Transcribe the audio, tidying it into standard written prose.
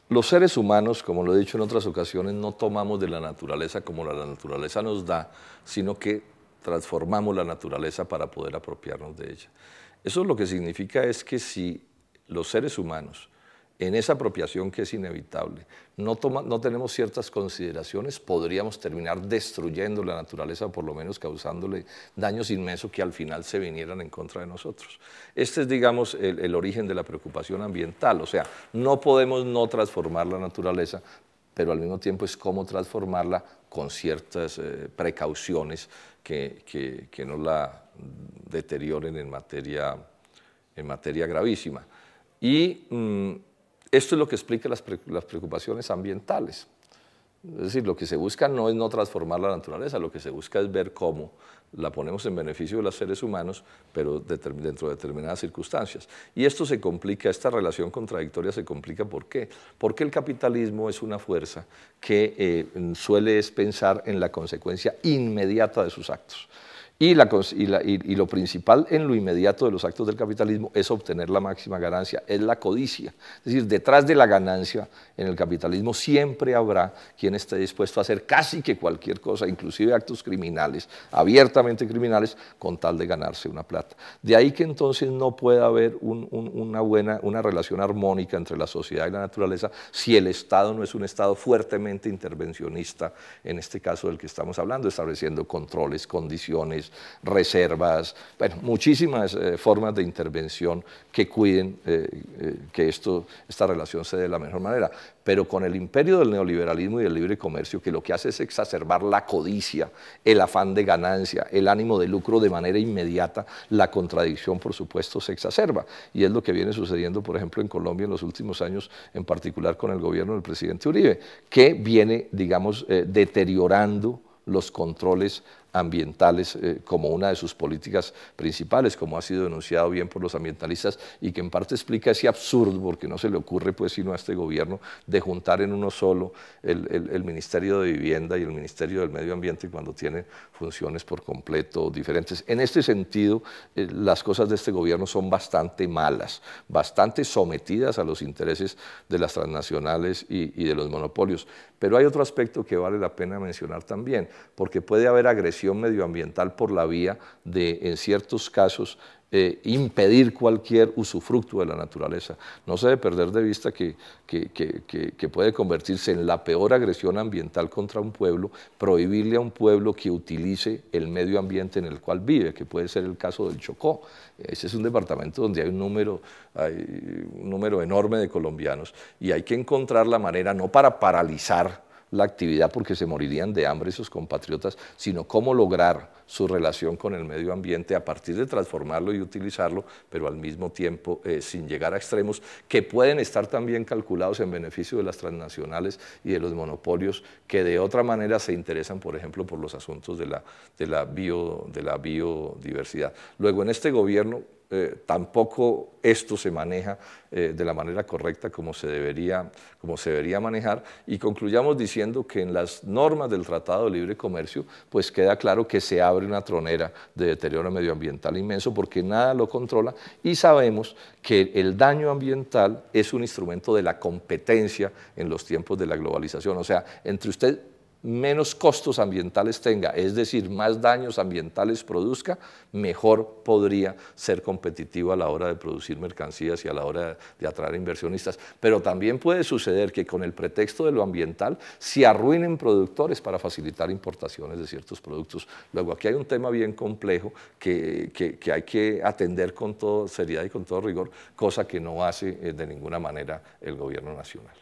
Los seres humanos, como lo he dicho en otras ocasiones, no tomamos de la naturaleza como la naturaleza nos da, sino que transformamos la naturaleza para poder apropiarnos de ella. Eso lo que significa es que si los seres humanos, en esa apropiación que es inevitable, no tenemos ciertas consideraciones, podríamos terminar destruyendo la naturaleza, o por lo menos causándole daños inmensos que al final se vinieran en contra de nosotros. Este es, digamos, el origen de la preocupación ambiental, o sea, no podemos no transformar la naturaleza, pero al mismo tiempo es cómo transformarla con ciertas precauciones que no la deterioren en materia gravísima. Y esto es lo que explica las preocupaciones ambientales. Es decir, lo que se busca no es no transformar la naturaleza, lo que se busca es ver cómo la ponemos en beneficio de los seres humanos, pero dentro de determinadas circunstancias. Y esto se complica, esta relación contradictoria se complica, ¿por qué? Porque el capitalismo es una fuerza que suele pensar en la consecuencia inmediata de sus actos. Y lo principal en lo inmediato de los actos del capitalismo es obtener la máxima ganancia, es la codicia. Es decir, detrás de la ganancia en el capitalismo siempre habrá quien esté dispuesto a hacer casi que cualquier cosa, inclusive actos criminales, abiertamente criminales, con tal de ganarse una plata. De ahí que entonces no pueda haber una relación armónica entre la sociedad y la naturaleza si el Estado no es un Estado fuertemente intervencionista, en este caso del que estamos hablando, estableciendo controles, condiciones, reservas, bueno, muchísimas formas de intervención que cuiden que esta relación se dé de la mejor manera. Pero con el imperio del neoliberalismo y del libre comercio, que lo que hace es exacerbar la codicia, el afán de ganancia, el ánimo de lucro de manera inmediata, la contradicción, por supuesto, se exacerba. Y es lo que viene sucediendo, por ejemplo, en Colombia en los últimos años, en particular con el gobierno del presidente Uribe, que viene, digamos, deteriorando los controles ambientales como una de sus políticas principales, como ha sido denunciado bien por los ambientalistas y que en parte explica ese absurdo, porque no se le ocurre pues sino a este gobierno de juntar en uno solo el Ministerio de Vivienda y el Ministerio del Medio Ambiente cuando tiene funciones por completo diferentes. En este sentido, las cosas de este gobierno son bastante malas, bastante sometidas a los intereses de las transnacionales y de los monopolios. Pero hay otro aspecto que vale la pena mencionar también, porque puede haber agresión medioambiental por la vía de, en ciertos casos, impedir cualquier usufructo de la naturaleza. No se debe perder de vista que puede convertirse en la peor agresión ambiental contra un pueblo, prohibirle a un pueblo que utilice el medio ambiente en el cual vive, que puede ser el caso del Chocó. Ese es un departamento donde hay un número enorme de colombianos y hay que encontrar la manera, no para paralizar la actividad porque se morirían de hambre esos compatriotas, sino cómo lograr su relación con el medio ambiente a partir de transformarlo y utilizarlo, pero al mismo tiempo sin llegar a extremos que pueden estar también calculados en beneficio de las transnacionales y de los monopolios que de otra manera se interesan, por ejemplo, por los asuntos de la biodiversidad. Luego, en este gobierno, tampoco esto se maneja de la manera correcta como se debería manejar, y concluyamos diciendo que en las normas del Tratado de Libre Comercio pues queda claro que se abre una tronera de deterioro medioambiental inmenso porque nada lo controla y sabemos que el daño ambiental es un instrumento de la competencia en los tiempos de la globalización, o sea, entre usted menos costos ambientales tenga, es decir, más daños ambientales produzca, mejor podría ser competitivo a la hora de producir mercancías y a la hora de atraer inversionistas. Pero también puede suceder que con el pretexto de lo ambiental se arruinen productores para facilitar importaciones de ciertos productos. Luego, aquí hay un tema bien complejo que hay que atender con toda seriedad y con todo rigor, cosa que no hace de ninguna manera el gobierno nacional.